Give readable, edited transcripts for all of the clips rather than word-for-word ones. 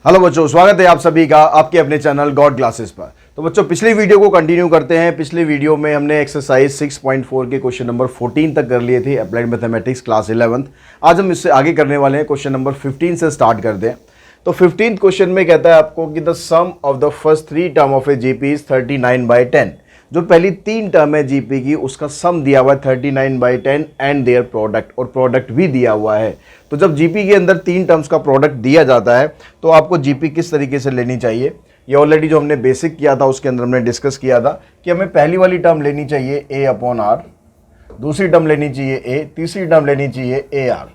Hello बच्चों, स्वागत है आप सभी का आपके अपने चैनल गॉड क्लासेस पर। तो बच्चों, पिछली वीडियो को कंटिन्यू करते हैं। पिछली वीडियो में हमने एक्सरसाइज 6.4 के क्वेश्चन नंबर 14 तक कर लिए थे, अप्लाइड मैथमेटिक्स क्लास 11th। आज हम इससे आगे करने वाले हैं, क्वेश्चन नंबर 15 से स्टार्ट कर दें। तो 15th क्वेश्चन में कहता है आपको कि the sum of the first 3 term of a GP is 39/10। जो पहली 3 टर्म है जीपी की, उसका सम दिया हुआ है 39/10 एंड देयर प्रोडक्ट, और प्रोडक्ट भी दिया हुआ है। तो जब जीपी के अंदर 3 टर्म्स का प्रोडक्ट दिया जाता है तो आपको जीपी किस तरीके से लेनी चाहिए, ये ऑलरेडी जो हमने बेसिक किया था उसके अंदर हमने डिस्कस किया था कि हमें पहली वाली टर्म लेनी चाहिए a/r, दूसरी टर्म लेनी चाहिए a, तीसरी टर्म लेनी चाहिए ar।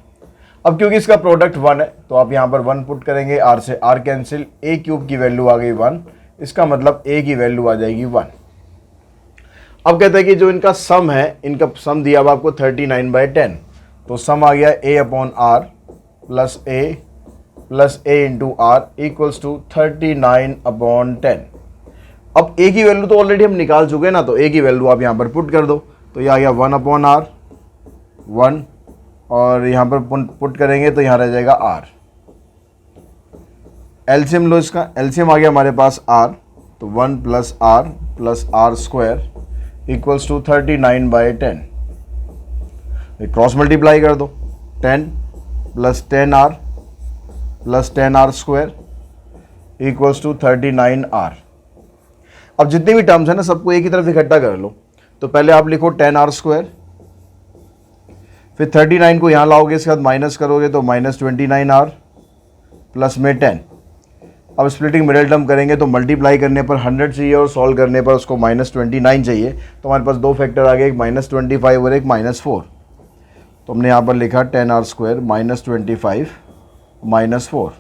अब क्योंकि इसका प्रोडक्ट 1 है तो आप यहाँ पर 1 पुट करेंगे, r से r कैंसिल, a³ की वैल्यू आ गई 1, इसका मतलब a की वैल्यू आ जाएगी 1। अब कहते हैं कि जो इनका सम है, इनका सम दिया हुआ आपको 39/10, तो सम आ गया a/r plus a into r equals to 39/10। अब a की वैल्यू तो ऑलरेडी हम निकाल चुके हैं ना, तो a की वैल्यू आप यहाँ पर पुट कर दो, तो ये आ गया 1/r 1, और यहाँ पर पुट करेंगे तो यहाँ रह जाएगा r। एलसीएम लो, इसका एलसीएम आ गया हमारे पास r, तो 1 plus r square equals to 39/10। Cross multiply कर दो, 10 plus 10r plus 10r square equals to 39r। अब जितनी भी टर्म्स है ना, सबको एक ही तरफ इकट्ठा कर लो। तो पहले आप लिखो 10r स्क्वायर, फिर 39 को यहाँ लाओगे, इसके बाद माइनस करोगे तो -29r प्लस में 10। अब स्प्लिटिंग मिडिल टर्म करेंगे तो मल्टीप्लाई करने पर 100 चाहिए और सॉल्व करने पर उसको -29 चाहिए। तो हमारे पास दो फैक्टर आ गए, एक -25 और एक -4। तो हमने यहाँ पर लिखा 10r स्क्वायर -25 -4।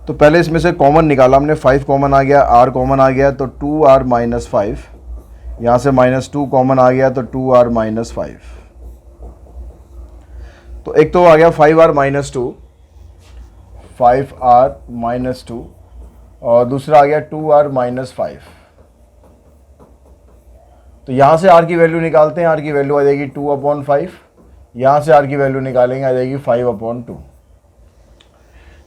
तो पहले इसमें से कॉमन निकाला हमने, 5 कॉमन आ गया, r कॉमन आ गया तो 2r -5, यहाँ से -2 कॉमन आ गया तो 2r -5। तो एक तो आ गया 5r -2 और दूसरा आ गया 2r -5। तो यहाँ से r की वैल्यू निकालते हैं, r की वैल्यू आ जाएगी 2/5, यहाँ से r की वैल्यू निकालेंगे, आ जाएगी 5/2।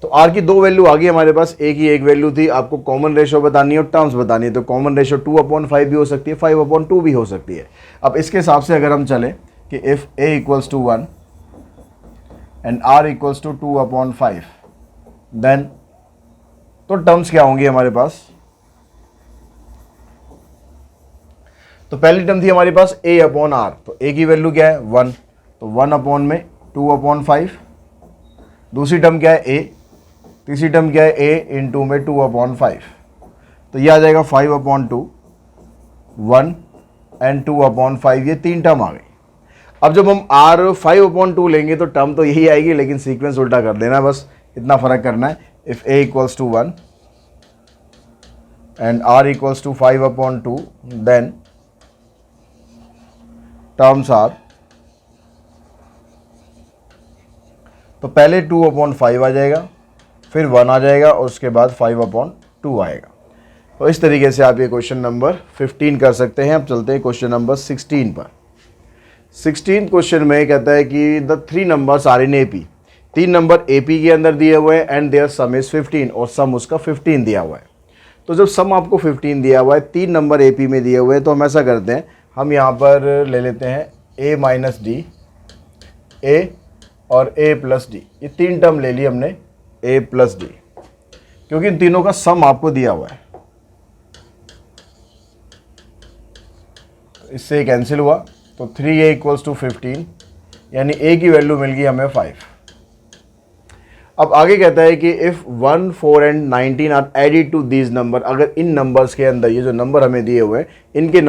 तो r की दो वैल्यू आ गई हमारे पास, a की एक वैल्यू थी, आपको कॉमन रेशो बतानी है और टर्म्स बतानी है। तो कॉमन रेशो 2/5 भी हो सकती है, 5/2 भी हो सकती है। अब इसके हिसाब से अगर हम चलें कि if a equals to 1 and r equals to 2/5, then तो टर्म्स क्या होंगी हमारे पास। तो पहली टर्म थी हमारे पास a/r, तो a की वैल्यू क्या है 1, तो 1 में 2/5। दूसरी टर्म क्या है a, तीसरी टर्म क्या है a इंटू में 2/5, तो ये आ जाएगा 5/2, 1 एंड 2/5, ये 3 टर्म आ गई। अब जब हम r 5/2 लेंगे तो टर्म तो यही आएगी, लेकिन सीक्वेंस उल्टा कर देना, बस इतना फर्क करना है। If a equals to 1 and r equals to 5/2, then terms are, तो पहले 2/5 आ जाएगा, फिर 1 आ जाएगा और उसके बाद 5/2 आएगा। तो इस तरीके से आप ये क्वेश्चन नंबर 15 कर सकते हैं। अब चलते हैं क्वेश्चन नंबर 16 पर। 16 क्वेश्चन में कहता है कि the 3 numbers are in AP, 3 number AP के अंदर दिए हुए हैं एंड देयर सम इज 15, और सम उसका 15 दिया हुआ है। तो जब सम आपको 15 दिया हुआ है, 3 नंबर AP में दिए हुए हैं, तो हम ऐसा करते हैं, हम यहाँ पर ले लेते हैं a माइनस डी, a और a प्लस डी, ये 3 टर्म ले ली हमने a प्लस डी, क्योंकि इन तीनों का सम आपको दिया हुआ है। इससे कैंसिल हुआ तो 3a इक्वल्स टू 15, यानी a की वैल्यू मिल गई हमें 5। अब आगे कहता है कि if 1, 4 and 19 are added to these number, अगर इन नंबर्स के अंदर, ये जो नंबर हमें दिए हुए हैं, इनके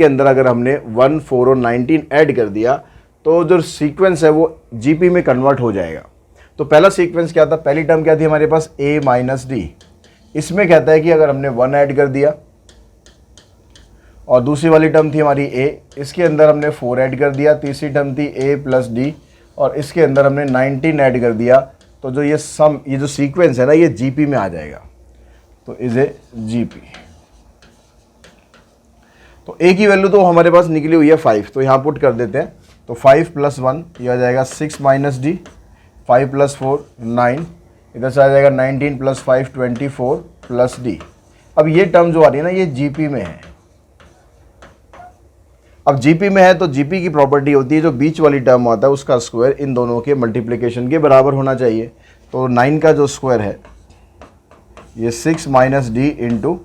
अंदर अगर हमने 1, 4 और 19 ऐड कर दिया तो जो सीक्वेंस है वो जीपी में कन्वर्ट हो जाएगा। तो पहला सीक्वेंस क्या था, पहली टर्म क्या थी हमारे पास a माइनस डी, इसमें कहता है कि अगर हमने 1 ऐड कर दिया, और दूसरी वाली टर्म थी हमारी a, इसके अंदर हमने 4 ऐड कर दिया, तीसरी टर्म थी a प्लस डी, और इसके अंदर हमने 19 ऐड कर दिया, तो जो ये सम, ये जो सीक्वेंस है ना, ये जीपी में आ जाएगा। तो इज ए जीपी। तो a की वैल्यू तो हमारे पास निकली हुई है 5, तो यहाँ पुट कर देते हैं। तो 5 + 1 ये आ जाएगा 6 - d 5 + 4 9, इधर से आ जाएगा 19 + 5 24 प्लस डी। अब ये टर्म जो आ रही है ना ये जीपी में है। अब जीपी में है तो जीपी की प्रॉपर्टी होती है जो बीच वाली टर्म आता है उसका स्क्वायर इन दोनों के मल्टीप्लिकेशन के बराबर होना चाहिए। तो 9 का जो स्क्वायर है ये 6 - d इंटू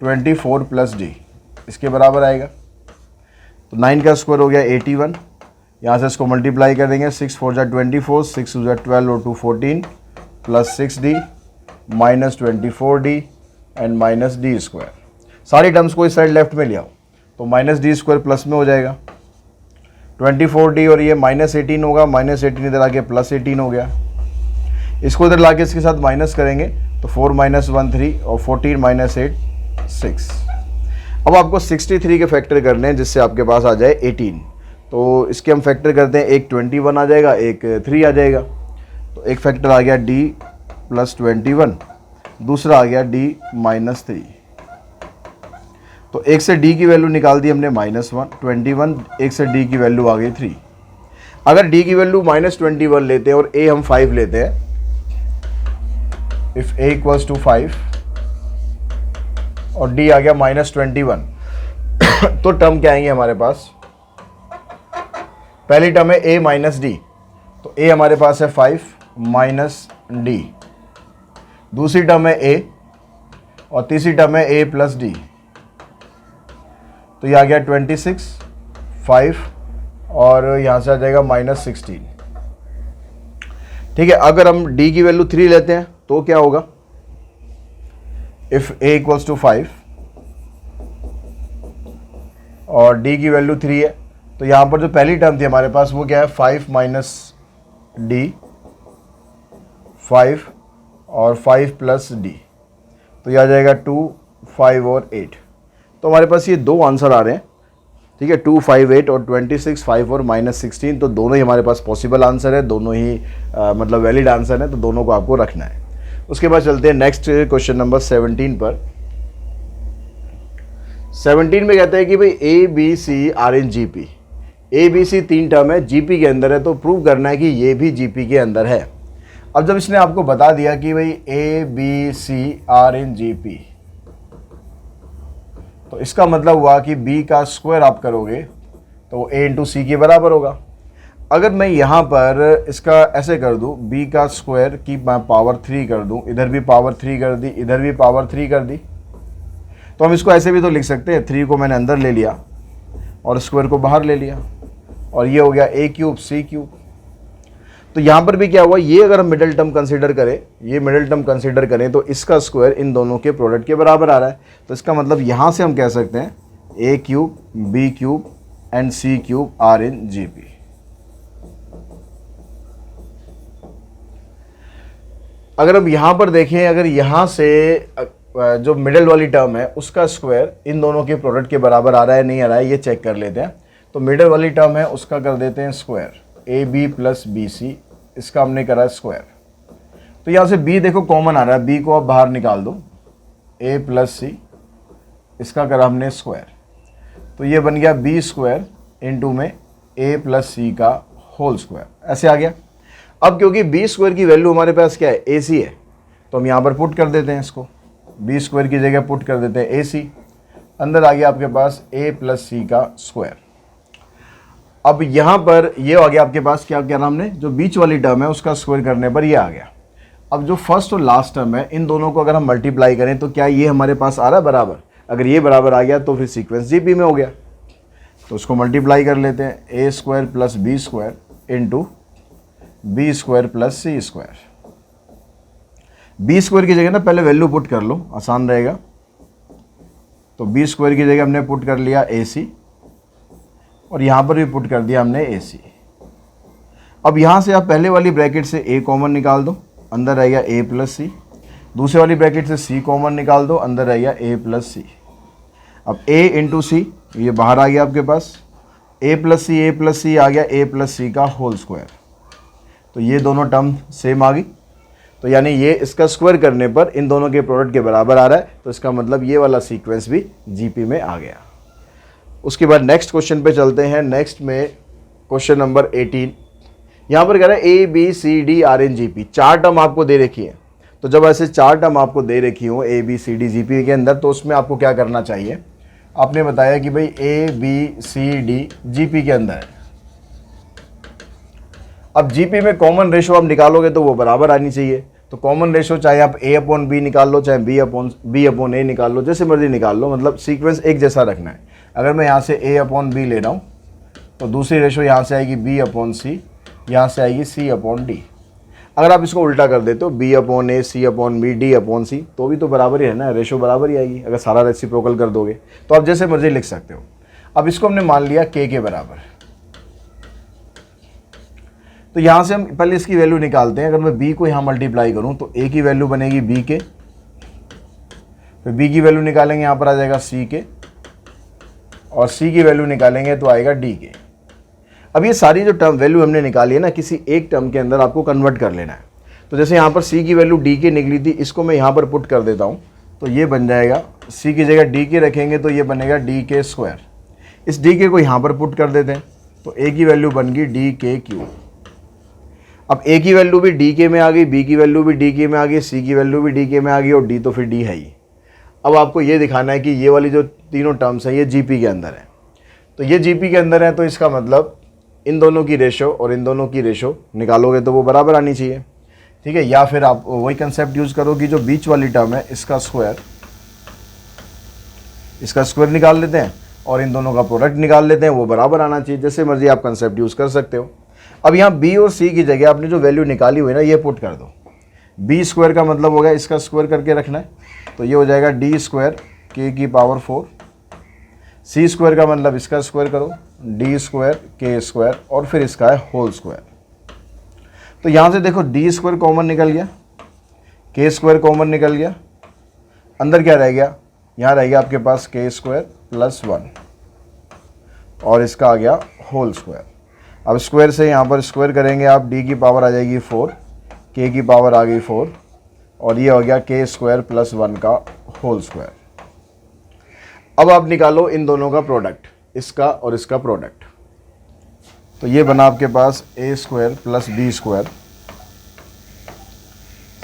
24 प्लस डी इसके बराबर आएगा। तो 9 का स्क्वायर हो गया 81, यहाँ से इसको मल्टीप्लाई कर देंगे 6 × 4 = 24, 6 × 2 = 12 और 2 14 plus 6d minus 24d and minus D square. सारी टर्म्स को इस साइड लेफ्ट में ले आओ तो माइनस डी स्क्वायर प्लस में हो जाएगा 24d और ये -18 होगा, -18 इधर आके +18 हो गया। इसको इधर लाके इसके साथ माइनस करेंगे तो 4 - 1 3 और 14 - 8 6। अब आपको 63 के फैक्टर करने हैं जिससे आपके पास आ जाए 18। तो इसके हम फैक्टर करते हैं, एक 21 आ जाएगा, एक 3 आ जाएगा। तो एक फैक्टर आ गया d + 21, दूसरा आ गया d - 3। तो एक से d की वैल्यू निकाल दी हमने -1 21, एक से d की वैल्यू आ गई 3। अगर d की वैल्यू -21 लेते हैं और a हम 5 लेते हैं, इफ a = 5 और d आ गया -21 तो टर्म क्या आएंगे हमारे पास? पहली टर्म है a - d, तो a हमारे पास है 5 - d। दूसरी टर्म है a और तीसरी टर्म है a + d। तो ये आ गया 26 5 और यहाँ से आ जाएगा -16। ठीक है, अगर हम d की वैल्यू 3 लेते हैं तो क्या होगा? इफ a = 5 और d की वैल्यू 3 है तो यहाँ पर जो पहली टर्म थी हमारे पास वो क्या है? 5 - d 5 और 5 + d। तो ये आ जाएगा 2 5 और 8। तो हमारे पास ये दो आंसर आ रहे हैं। ठीक है, 2 5 8 और 26 5 और -16, तो दोनों ही हमारे पास पॉसिबल आंसर है, दोनों ही मतलब वैलिड आंसर है, तो दोनों को आपको रखना है। उसके बाद चलते हैं नेक्स्ट क्वेश्चन नंबर 17 पर। 17 में कहते हैं कि भाई A B C are in GP. A B C 3 term है, जीपी के अंदर है, तो प्रूव करना है कि ये भी जीपी के अंदर है। अब जब इसने आपको बता दिया कि भाई A B C are in GP, तो इसका मतलब हुआ कि b का स्क्वायर आप करोगे तो a × c के बराबर होगा। अगर मैं यहाँ पर इसका ऐसे कर दूँ, b का स्क्वायर की मैं पावर 3 कर दूँ, इधर भी पावर 3 कर दी, इधर भी पावर 3 कर दी, तो हम इसको ऐसे भी तो लिख सकते हैं, 3 को मैंने अंदर ले लिया और स्क्वायर को बाहर ले लिया और ये हो गया a³ c³। तो यहाँ पर भी क्या हुआ, ये अगर हम मिडिल टर्म कंसीडर करें, ये मिडिल टर्म कंसीडर करें तो इसका स्क्वायर इन दोनों के प्रोडक्ट के बराबर आ रहा है। तो इसका मतलब यहाँ से हम कह सकते हैं a³ b³ and c³ are in GP. अगर अब यहाँ पर देखें, अगर यहाँ से जो मिडिल वाली टर्म है उसका स्क्वायर इन दोनों के प्रोडक्ट के बराबर आ रहा है नहीं आ रहा है, ये चेक कर लेते हैं। तो मिडिल वाली टर्म है उसका कर देते हैं स्क्वायर, AB + BC, इसका हमने करा स्क्वायर। तो यहाँ से B देखो कॉमन आ रहा है, B को आप बाहर निकाल दो, A + C, इसका करा हमने स्क्वायर। तो ये बन गया B² इंटू में A + C का होल स्क्वायर, ऐसे आ गया। अब क्योंकि B² की वैल्यू हमारे पास क्या है? AC है, तो हम यहाँ पर पुट कर देते हैं, इसको B² की जगह पुट कर देते हैं AC। अंदर आ गया आपके पास A + C का स्क्वायर। अब यहाँ पर ये आ गया आपके पास, क्या नाम ने, जो बीच वाली टर्म है उसका स्क्वायर करने पर ये आ गया। अब जो फर्स्ट और लास्ट टर्म है इन दोनों को अगर हम मल्टीप्लाई करें तो क्या ये हमारे पास आ रहा है बराबर? अगर ये बराबर आ गया तो फिर सीक्वेंस जीपी में हो गया। तो उसको मल्टीप्लाई कर लेते हैं, a² + b² into b² + c²। b² की जगह ना पहले वैल्यू पुट कर लो, आसान रहेगा। तो b² की जगह हमने पुट कर लिया AC और यहाँ पर भी पुट कर दिया हमने AC। अब यहाँ से आप पहले वाली ब्रैकेट से A कॉमन निकाल दो, अंदर रहेगा A + C। दूसरे वाली ब्रैकेट से C कॉमन निकाल दो, अंदर रहेगा A + C। अब A × C ये बाहर आ गया आपके पास, A + C आ गया A + C का होल स्क्वायर। तो ये दोनों टर्म सेम आ गई, तो यानी ये इसका स्क्वायर करने पर इन दोनों के प्रोडक्ट के बराबर आ रहा है। तो इसका मतलब ये वाला सीक्वेंस भी जीपी में आ गया। उसके बाद नेक्स्ट क्वेश्चन पे चलते हैं। नेक्स्ट में क्वेश्चन नंबर 18। यहाँ पर कह रहा है ABCD RNGP, 4 टर्म आपको दे रखी है। तो जब ऐसे 4 टर्म आपको दे रखी हो ABCDGP के अंदर, तो उसमें आपको क्या करना चाहिए। आपने बताया कि भाई ABCDGP के अंदर है। अब GP में कॉमन रेशो आप निकालोगे तो वो बराबर आनी चाहिए। तो कॉमन रेशो चाहे आप A/B निकाल लो, चाहे B/A निकाल लो, जैसे मर्जी निकाल लो, मतलब सीक्वेंस एक जैसा रखना है। अगर मैं यहाँ से A/B ले रहा हूँ तो दूसरी रेशो यहाँ से आएगी B/C, यहाँ से आएगी C/D। अगर आप इसको उल्टा कर देते हो B/A, C/B, D/C, तो भी तो बराबर ही है ना, रेशो बराबर ही आएगी अगर सारा रेसिप्रोकल कर दोगे। तो आप जैसे मर्जी लिख सकते हो। अब इसको हमने मान लिया K के बराबर, तो यहाँ से हम पहले इसकी वैल्यू निकालते हैं। अगर मैं B को यहाँ मल्टीप्लाई करूँ तो A की वैल्यू बनेगी B के, फिर B की वैल्यू निकालेंगे, यहाँ पर आ जाएगा C के, और C की वैल्यू निकालेंगे तो आएगा D के। अब ये सारी जो टर्म वैल्यू हमने निकाली है ना, किसी एक टर्म के अंदर आपको कन्वर्ट कर लेना है। तो जैसे यहाँ पर C की वैल्यू D के निकली थी, इसको मैं यहाँ पर पुट कर देता हूँ, तो ये बन जाएगा C की जगह D के रखेंगे तो ये बनेगा DK²। इस DK को यहाँ पर पुट कर देते हैं, तो A की वैल्यू बन गई DK³। अब A की वैल्यू भी DK में आ गई, B की वैल्यू भी DK में आ गई, C की वैल्यू भी DK में आ गई, और D तो फिर D है ही। अब आपको ये दिखाना है कि ये वाली जो तीनों टर्म्स हैं ये GP के अंदर है। तो ये GP के अंदर है, तो इसका मतलब इन दोनों की रेशो और इन दोनों की रेशो निकालोगे तो वो बराबर आनी चाहिए, ठीक है। या फिर आप वही कंसेप्ट यूज़ करो कि जो बीच वाली टर्म है इसका स्क्वायर निकाल लेते हैं और इन दोनों का प्रोडक्ट निकाल लेते हैं, वो बराबर आना चाहिए। जैसे मर्जी आप कंसेप्ट यूज़ कर सकते हो। अब यहाँ B और C की जगह आपने जो वैल्यू निकाली हुई ना, ये पुट कर दो। B² का मतलब होगा इसका स्क्वायर करके रखना है, तो ये हो जाएगा D² K⁴। C² का मतलब इसका स्क्वायर करो, D² K², और फिर इसका है होल स्क्वायर। तो यहाँ से देखो D² कॉमन निकल गया, K² कॉमन निकल गया, अंदर क्या रह गया, यहाँ रह गया आपके पास K² + 1, और इसका आ गया होल स्क्वायर। अब स्क्वायर से यहाँ पर स्क्वायर करेंगे आप, D की पावर आ जाएगी 4, K की पावर आ गई 4, और ये हो गया K² + 1 का होल स्क्वायर। अब आप निकालो इन दोनों का प्रोडक्ट, इसका और इसका प्रोडक्ट। तो ये बना आपके पास A² + B²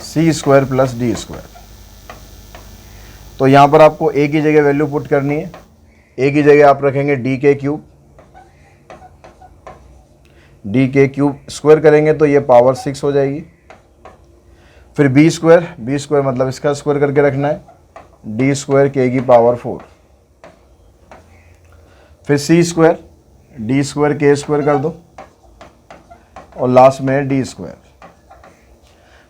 C² + D²। तो यहाँ पर आपको A की जगह वैल्यू पुट करनी है। A की जगह आप रखेंगे DK³, DK³ स्क्वायर करेंगे तो ये पावर 6 हो जाएगी। फिर B² मतलब इसका स्क्वायर करके रखना है, D² K⁴। फिर C² D² K² कर दो, और लास्ट में है D²।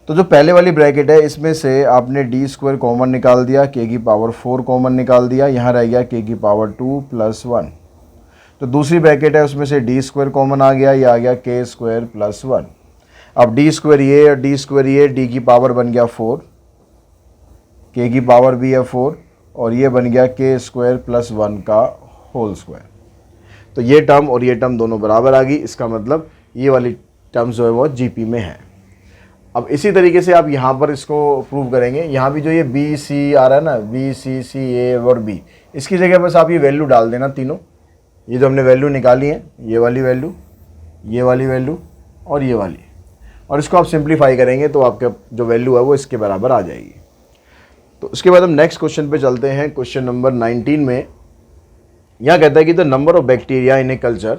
तो जो पहले वाली ब्रैकेट है इसमें से आपने D² कॉमन निकाल दिया, K⁴ कॉमन निकाल दिया, यहाँ रह गया K⁴ + 1। तो दूसरी ब्रैकेट है उसमें से D² कॉमन आ गया, ये आ गया K² + 1। अब D² ये और D² ये, D की पावर बन गया 4, K की पावर भी है 4, और ये बन गया K² + 1 का होल स्क्वायर। तो ये टर्म और ये टर्म दोनों बराबर आ गई, इसका मतलब ये वाली टर्म जो है वो GP में है। अब इसी तरीके से आप यहाँ पर इसको प्रूव करेंगे। यहाँ भी जो ये BC आ रहा है ना, BC A और B, इसकी जगह बस आप ये वैल्यू डाल देना तीनों, ये जो हमने वैल्यू निकाली है, ये वाली वैल्यू, ये वाली वैल्यू और ये वाली, और इसको आप सिंप्लीफाई करेंगे तो आपका जो वैल्यू है वो इसके बराबर आ जाएगी। तो उसके बाद हम नेक्स्ट क्वेश्चन पे चलते हैं। क्वेश्चन नंबर 19 में यहाँ कहता है कि the number of bacteria in a culture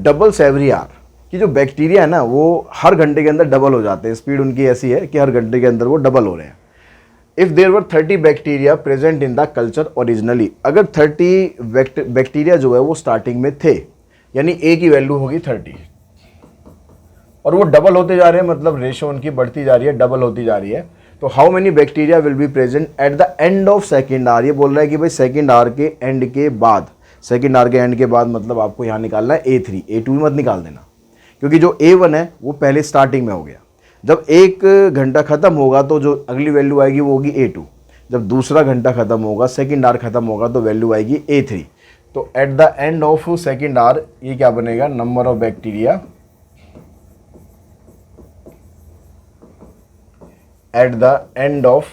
doubles every hour, कि जो बैक्टीरिया है ना वो हर घंटे के अंदर डबल हो जाते हैं। स्पीड उनकी ऐसी है कि हर घंटे के अंदर वो डबल हो रहे हैं। If there were 30 bacteria present in the culture originally, अगर 30 बैक्टीरिया जो है वो स्टार्टिंग में थे, यानी A की वैल्यू होगी 30, और वो डबल होते जा रहे हैं, मतलब रेशो उनकी बढ़ती जा रही है, डबल होती जा रही है। तो how many bacteria will be present at the end of second hour, ये बोल रहा है कि भाई सेकेंड आवर के एंड के बाद, सेकेंड आवर के एंड के बाद मतलब आपको यहाँ निकालना है A3, A2 मत निकाल देना, क्योंकि जो A1 है वो पहले स्टार्टिंग में हो गया। जब 1 घंटा ख़त्म होगा तो जो अगली वैल्यू आएगी वो होगी A2। जब दूसरा घंटा ख़त्म होगा, सेकेंड आवर ख़त्म होगा, तो वैल्यू आएगी A3। तो eight the end of second hour ये क्या बनेगा, number of bacteria at the end of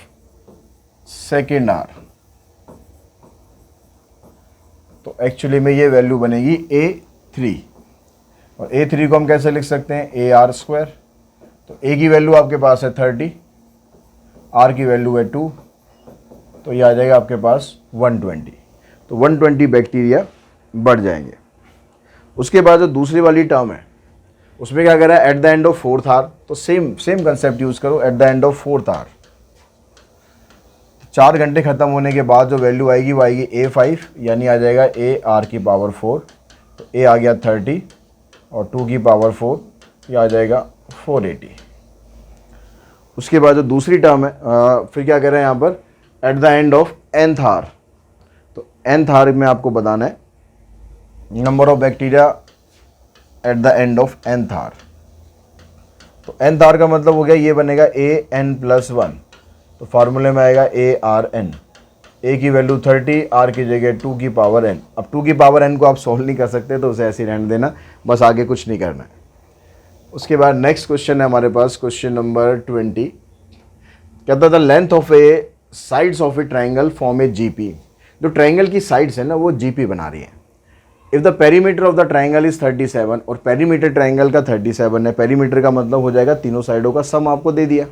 second hour. तो एक्चुअली में ये वैल्यू बनेगी A3। और A3 को हम कैसे लिख सकते हैं, AR²। तो A की वैल्यू आपके पास है 30, R की वैल्यू है 2, तो ये आ जाएगा आपके पास 120। तो 120 बैक्टीरिया बढ़ जाएंगे। उसके बाद जो दूसरी वाली टर्म है उसमें क्या करा है, at the end of 4th hour, तो सेम कंसेप्ट यूज करो, at the end of 4th hour 4 घंटे खत्म होने के बाद जो वैल्यू आएगी वो आएगी A5, यानी आ जाएगा AR की पावर 4। तो A आ गया 30 और 2 की पावर 4, ये आ जाएगा 480। उसके बाद जो दूसरी टर्म है फिर क्या कर रहे हैं यहाँ पर, at the end of nth hour. तो nth आवर में आपको बताना है number of bacteria at the end of nth hour. तो nth आवर का मतलब हो गया ये बनेगा AN+1, तो फार्मूले में आएगा ARN। A की वैल्यू 30, R की जगह 2 की पावर n। अब 2 की पावर n को आप सॉल्व नहीं कर सकते तो उसे ऐसे ही रहने देना, बस आगे कुछ नहीं करना है। उसके बाद नेक्स्ट क्वेश्चन है हमारे पास, क्वेश्चन नंबर 20। कहता था length of A sides of A triangle form A GP। जो ट्राइंगल की साइड्स है ना वो GP बना रही है। If the perimeter of the triangle is 37, और पेरीमीटर ट्राइंगल का 37 है, पेरीमीटर का मतलब हो जाएगा तीनों साइडों का सम आपको दे दिया,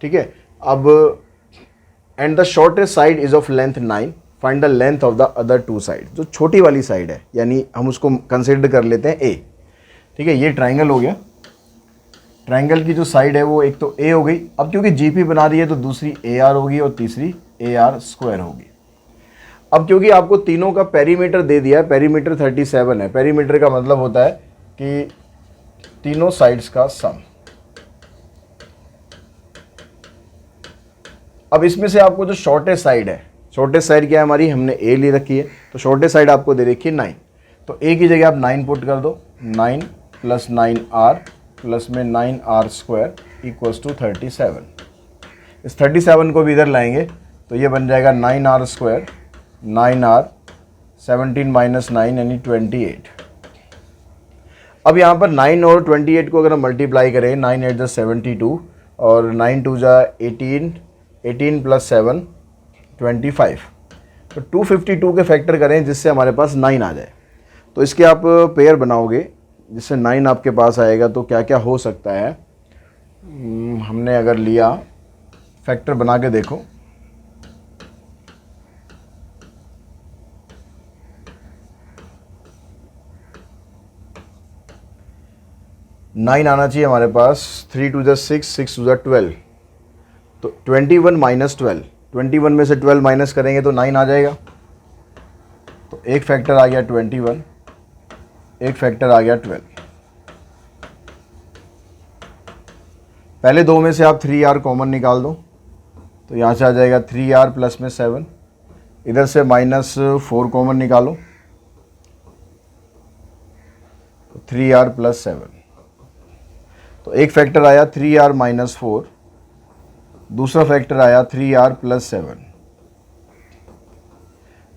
ठीक है। अब and the shortest side is of length 9, find the length of the other 2 side. जो छोटी वाली साइड है यानी हम उसको कंसिडर कर लेते हैं A, ठीक है। ये ट्राइंगल हो गया, ट्राइंगल की जो साइड है वो एक तो A हो गई। अब क्योंकि GP बना रही है तो दूसरी AR होगी और तीसरी AR² होगी। अब क्योंकि आपको तीनों का पेरीमीटर दे दिया है, पेरीमीटर 37 है, पेरीमीटर का मतलब होता है कि तीनों साइड्स का सम। अब इसमें से आपको जो शॉर्टेस्ट साइड है, शॉर्टेस्ट साइड क्या है हमारी, हमने A ले रखी है, तो शॉर्टेस्ट साइड आपको दे रखी है 9। तो A की जगह आप 9 पुट कर दो, 9 + 9R प्लस में 9R² इक्वल्स टू 37। इस 37 को भी इधर लाएंगे तो ये बन जाएगा 9R², 9R, 17 - 9 यानी 28। अब यहाँ पर 9 और 28 को अगर हम मल्टीप्लाई करें, 9 8 = 72 और 9 2 = 18, 18 + 7 25। तो 252 के फैक्टर करें जिससे हमारे पास 9 आ जाए। तो इसके आप पेयर बनाओगे जिससे 9 आपके पास आएगा। तो क्या क्या हो सकता है, हमने अगर लिया फैक्टर बना के देखो, नाइन आना चाहिए हमारे पास। 3 2 = 6, 6 2 = 12, तो 21 - 12, 21 में से 12 माइनस करेंगे तो 9 आ जाएगा। तो एक फैक्टर आ गया 21, एक फैक्टर आ गया 12। पहले दो में से आप 3R कॉमन निकाल दो, तो यहाँ से आ जाएगा 3R प्लस में 7। इधर से -4 कॉमन निकालो, तो 3R + 7। तो एक फैक्टर आया 3R - 4, दूसरा फैक्टर आया 3R + 7।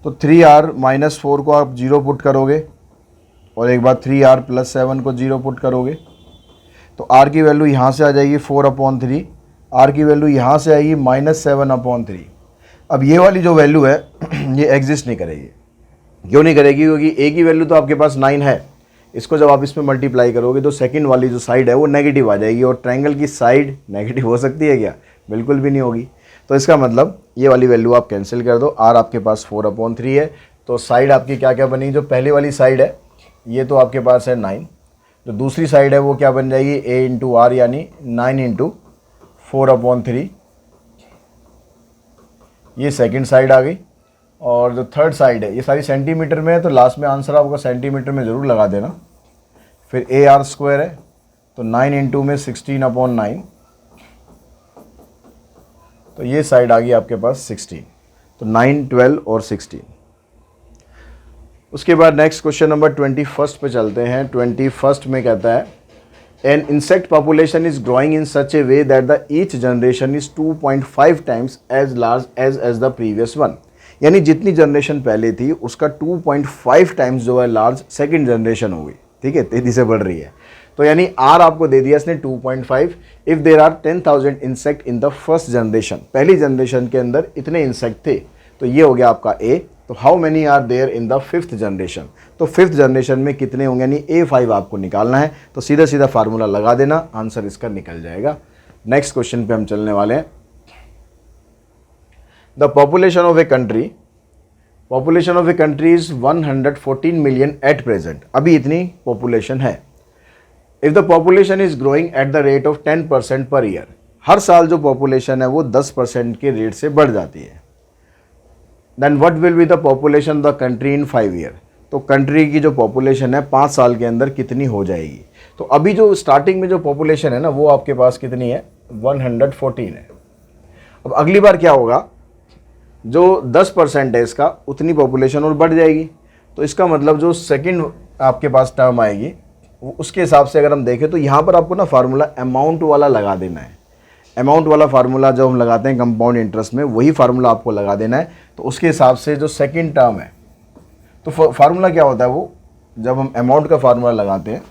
तो 3R - 4 को आप 0 पुट करोगे और एक बार 3R + 7 को 0 पुट करोगे, तो R की वैल्यू यहाँ से आ जाएगी 4/3, R की वैल्यू यहाँ से आएगी -7/3। अब ये वाली जो वैल्यू है ये एग्जिस्ट नहीं करेगी। क्यों नहीं करेगी? क्योंकि A की वैल्यू तो आपके पास 9 है, इसको जब आप इसमें मल्टीप्लाई करोगे तो सेकंड वाली जो साइड है वो नेगेटिव आ जाएगी। और ट्रायंगल की साइड नेगेटिव हो सकती है क्या? बिल्कुल भी नहीं होगी। तो इसका मतलब ये वाली वैल्यू आप कैंसिल कर दो। R आपके पास 4/3 है, तो साइड आपकी क्या क्या बनी? जो पहले वाली साइड है ये तो आपके पास है 9, जो दूसरी साइड है वो क्या बन जाएगी? A × R यानी 9 × 4/3, ये सेकंड साइड आ गई। और जो थर्ड साइड है ये सारी सेंटीमीटर में है, तो लास्ट में आंसर आपका सेंटीमीटर में ज़रूर लगा देना। फिर AR² है, तो 9 × में 16/9, तो ये साइड आ गई आपके पास 16। तो 9, 12 और 16। उसके बाद नेक्स्ट क्वेश्चन नंबर 21 पे चलते हैं। 21 में कहता है an insect population is growing in such a way that the each generation is 2.5 times as large as the previous one. यानी जितनी जनरेशन पहले थी उसका 2.5 टाइम्स जो है लार्ज सेकंड जनरेशन हो गई। ठीक है, तेजी से बढ़ रही है। तो यानी R आपको दे दिया इसने 2.5। If there are 10,000 insect in the first generation, पहली जनरेशन के अंदर इतने इंसेक्ट थे, तो ये हो गया आपका A। तो how many are there in the fifth generation, तो फिफ्थ जनरेशन में कितने होंगे, यानी A5 आपको निकालना है। तो सीधा सीधा फार्मूला लगा देना, आंसर इसका निकल जाएगा। नेक्स्ट क्वेश्चन पे हम चलने वाले हैं। The population of a country, population of a country is 114 million at present, अभी इतनी पॉपुलेशन है। If the population is growing at the rate of 10% per year, हर साल जो पॉपुलेशन है वो 10% के रेट से बढ़ जाती है। Then what will be the population the country in 5 year, तो कंट्री की जो पॉपुलेशन है 5 साल के अंदर कितनी हो जाएगी। तो अभी जो स्टार्टिंग में जो पॉपुलेशन है ना वो आपके पास कितनी है, 114 है। अब अगली बार क्या होगा, जो 10% है इसका उतनी पॉपुलेशन और बढ़ जाएगी। तो इसका मतलब जो सेकंड आपके पास टर्म आएगी उसके हिसाब से अगर हम देखें तो यहाँ पर आपको ना फार्मूला अमाउंट वाला लगा देना है। अमाउंट वाला फार्मूला जो हम लगाते हैं कंपाउंड इंटरेस्ट में, वही फार्मूला आपको लगा देना है। तो उसके हिसाब से जो सेकंड टर्म है, तो फार्मूला क्या होता है वो, जब हम अमाउंट का फार्मूला लगाते हैं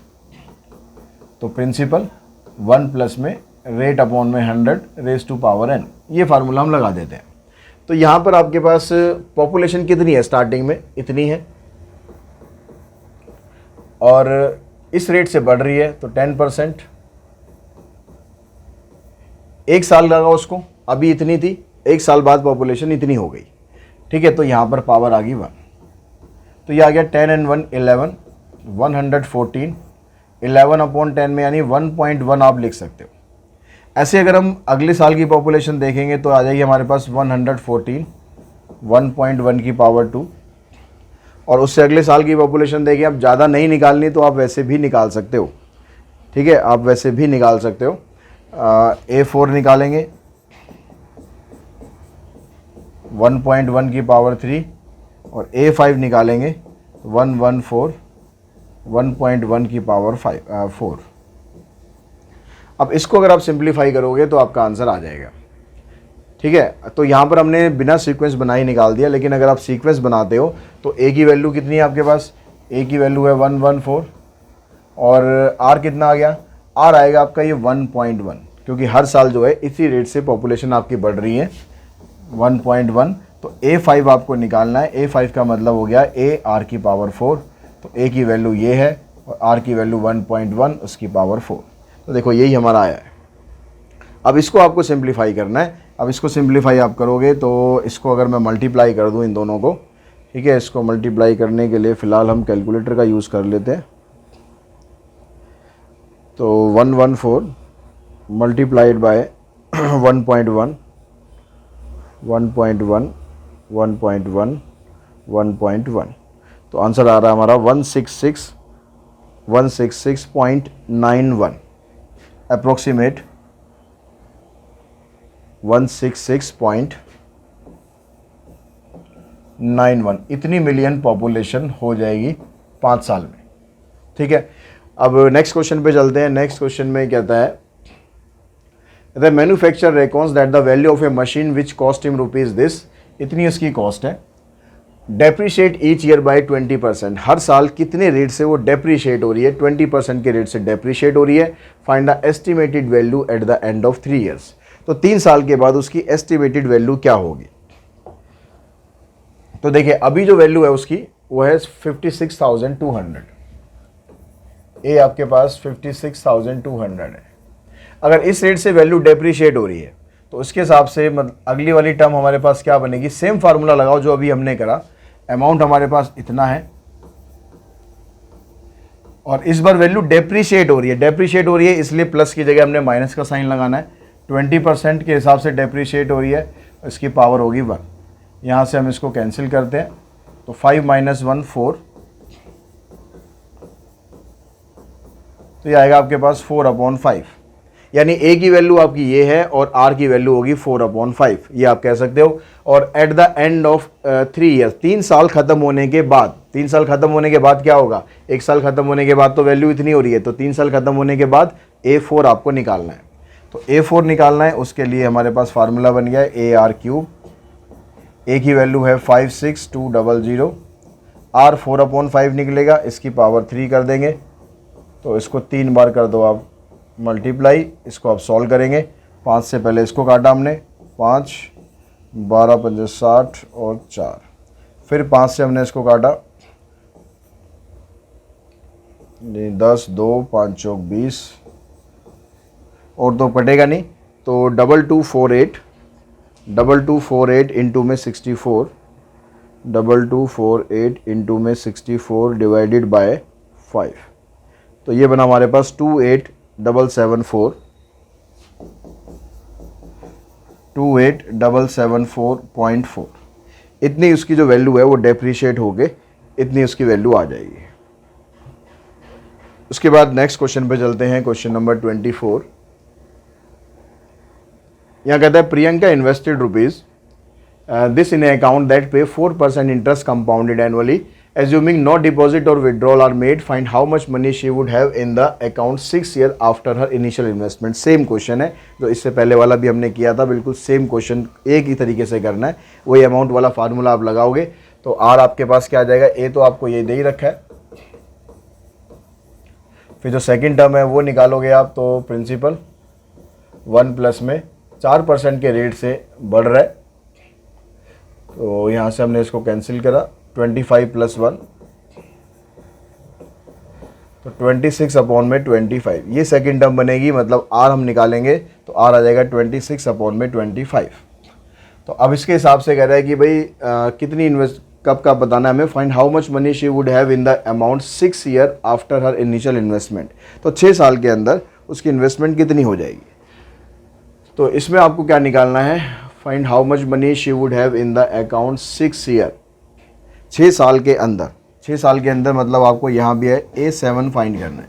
तो प्रिंसिपल 1 प्लस में रेट अपॉन में 100 रेज टू पावर n, ये फार्मूला हम लगा देते हैं। तो यहाँ पर आपके पास पॉपुलेशन कितनी है, स्टार्टिंग में इतनी है और इस रेट से बढ़ रही है, तो 10%। एक साल लगा उसको, अभी इतनी थी, एक साल बाद पॉपुलेशन इतनी हो गई, ठीक है। तो यहाँ पर पावर आ गई 1, तो ये आ गया 10 and 1 11, 114, 11 अपॉन 10 में यानी 1.1 आप लिख सकते हो। ऐसे अगर हम अगले साल की पॉपुलेशन देखेंगे तो आ जाएगी हमारे पास 114, 1.1 की पावर 2, और उससे अगले साल की पॉपुलेशन देखें, अब ज़्यादा नहीं निकालनी तो आप वैसे भी निकाल सकते हो, ठीक है, आप वैसे भी निकाल सकते हो। A4 निकालेंगे 1.1 की पावर 3 और A5 निकालेंगे 114, 1.1 की पावर 4। अब इसको अगर आप सिंप्लीफाई करोगे तो आपका आंसर आ जाएगा, ठीक है। तो यहाँ पर हमने बिना सीक्वेंस बनाए निकाल दिया, लेकिन अगर आप सीक्वेंस बनाते हो तो A की वैल्यू कितनी है आपके पास, A की वैल्यू है 114 और R कितना आ गया, R आएगा आपका ये 1.1, क्योंकि हर साल जो है इसी रेट से पॉपुलेशन आपकी बढ़ रही है 1.1। तो A5 आपको निकालना है, A5 का मतलब हो गया A R की पावर 4, तो A की वैल्यू ये है और R की वैल्यू 1.1 उसकी पावर 4। तो देखो यही हमारा आया है। अब इसको आपको सिंप्लीफाई करना है। अब इसको सिंप्लीफाई आप करोगे तो इसको अगर मैं मल्टीप्लाई कर दूं इन दोनों को, ठीक है, इसको मल्टीप्लाई करने के लिए फ़िलहाल हम कैलकुलेटर का यूज़ कर लेते हैं। तो 114 मल्टीप्लाइड बाय 1.1, 1.1, 1.1, 1.1, तो आंसर आ रहा है हमारा 166.91, अप्रोक्सीमेट 166.91, इतनी मिलियन पॉपुलेशन हो जाएगी 5 साल में, ठीक है। अब नेक्स्ट क्वेश्चन पे चलते हैं। नेक्स्ट क्वेश्चन में कहता है the manufacturer reckons that the value of a machine which cost him rupees this, इतनी इसकी कॉस्ट है, डेप्रीशिएट ईच ईयर बाय 20%, हर साल कितने रेट से वो डेप्रीशिएट हो रही है, 20% के रेट से डेप्रीशिएट हो रही है। Find the estimated value eight the end of 3 years, तो 3 साल के बाद उसकी एस्टिमेटेड वैल्यू क्या होगी। तो देखिए अभी जो वैल्यू है उसकी वो है 56,200, ए आपके पास 56,200 है। अगर इस रेट से वैल्यू डेप्रीशिएट हो रही है तो उसके हिसाब से अगली वाली टर्म हमारे पास क्या बनेगी, सेम फार्मूला लगाओ जो अभी हमने करा। अमाउंट हमारे पास इतना है और इस बार वैल्यू डेप्रीशिएट हो रही है, डेप्रीशिएट हो रही है इसलिए प्लस की जगह हमने माइनस का साइन लगाना है। 20% के हिसाब से डेप्रीशिएट हो रही है, इसकी पावर होगी 1। यहाँ से हम इसको कैंसिल करते हैं तो 5 - 1 4, तो ये आएगा आपके पास 4/5, यानी ए की वैल्यू आपकी ये है और आर की वैल्यू होगी 4/5, ये आप कह सकते हो। और eight the end of 3 years, 3 साल खत्म होने के बाद, 3 साल खत्म होने के बाद क्या होगा, 1 साल खत्म होने के बाद तो वैल्यू इतनी हो रही है, तो 3 साल खत्म होने के बाद A4 आपको निकालना है। तो A4 निकालना है, उसके लिए हमारे पास फार्मूला बन गया है AR3। ए की वैल्यू है 56200, R 4/5 निकलेगा, इसकी पावर 3 कर देंगे, तो इसको 3 बार कर दो आप मल्टीप्लाई, इसको आप सॉल्व करेंगे। 5 से पहले इसको काटा हमने, 5 12 5 60 और 4 फिर 5 से हमने इसको काटा, 10, 2, 5 चौक 20, और तो कटेगा नहीं, तो 2248 इंटू में 64, 2248 इंटू में 64 डिवाइडेड बाय 5, तो ये बना हमारे पास 28774.4। इतनी उसकी जो वैल्यू है वो डेप्रिशिएट हो गए, इतनी उसकी वैल्यू आ जाएगी। उसके बाद नेक्स्ट क्वेश्चन पे चलते हैं, क्वेश्चन नंबर 24। यहाँ कहता है Priyanka invested rupees this in account that pay 4% interest compounded annually, assuming no deposit और withdrawal are made, find how much money she would have in the account 6 year after her initial investment. Same question है जो इससे पहले वाला भी हमने किया था, बिल्कुल सेम क्वेश्चन एक ही तरीके से करना है। वही अमाउंट वाला फार्मूला आप लगाओगे तो आर आपके पास क्या आ जाएगा, ए तो आपको ये दे ही रखा है, फिर जो सेकेंड टर्म है वो निकालोगे आप, तो प्रिंसिपल 1 प्लस में 4% के रेट से बढ़ रहा है, तो यहाँ से हमने इसको कैंसिल करा, 25 प्लस 1 तो 26 अपॉन में 25, ये सेकेंड टर्म बनेगी, मतलब आर हम निकालेंगे तो आर आ जाएगा 26 अपॉन में 25। तो अब इसके हिसाब से कह रहा है कि भाई कितनी इन्वेस्ट कब का बताना है हमें, find how much money she would have in the amount 6 year after her initial investment, तो 6 साल के अंदर उसकी इन्वेस्टमेंट कितनी हो जाएगी। तो इसमें आपको क्या निकालना है, find how much money she would have in the account 6 year, 6 साल के अंदर। 6 साल के अंदर मतलब आपको यहाँ भी है A7 फाइंड करना है,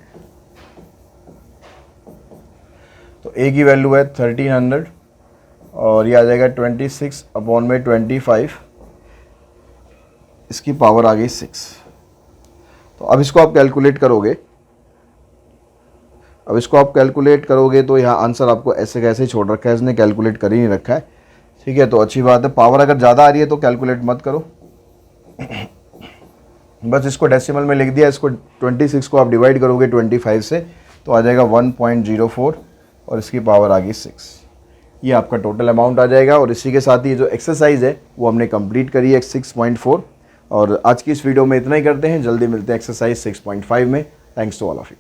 तो A की वैल्यू है 1300 और ये आ जाएगा 26 अपॉन में 25, इसकी पावर आ गई 6। तो अब इसको आप कैलकुलेट करोगे, तो यहाँ आंसर आपको ऐसे कैसे छोड़ रखा है, इसने कैलकुलेट कर ही नहीं रखा है, ठीक है, तो अच्छी बात है। पावर अगर ज़्यादा आ रही है तो कैलकुलेट मत करो, बस इसको डेसिमल में लिख दिया, इसको 26 को आप डिवाइड करोगे 25 से तो आ जाएगा 1.04 और इसकी पावर आ गई 6, ये आपका टोटल अमाउंट आ जाएगा। और इसी के साथ ही जो एक्सरसाइज है वो हमने कंप्लीट करी है 6.4, और आज की इस वीडियो में इतना ही करते हैं, जल्दी मिलते हैं एक्सरसाइज 6.5 में। Thanks to all of you.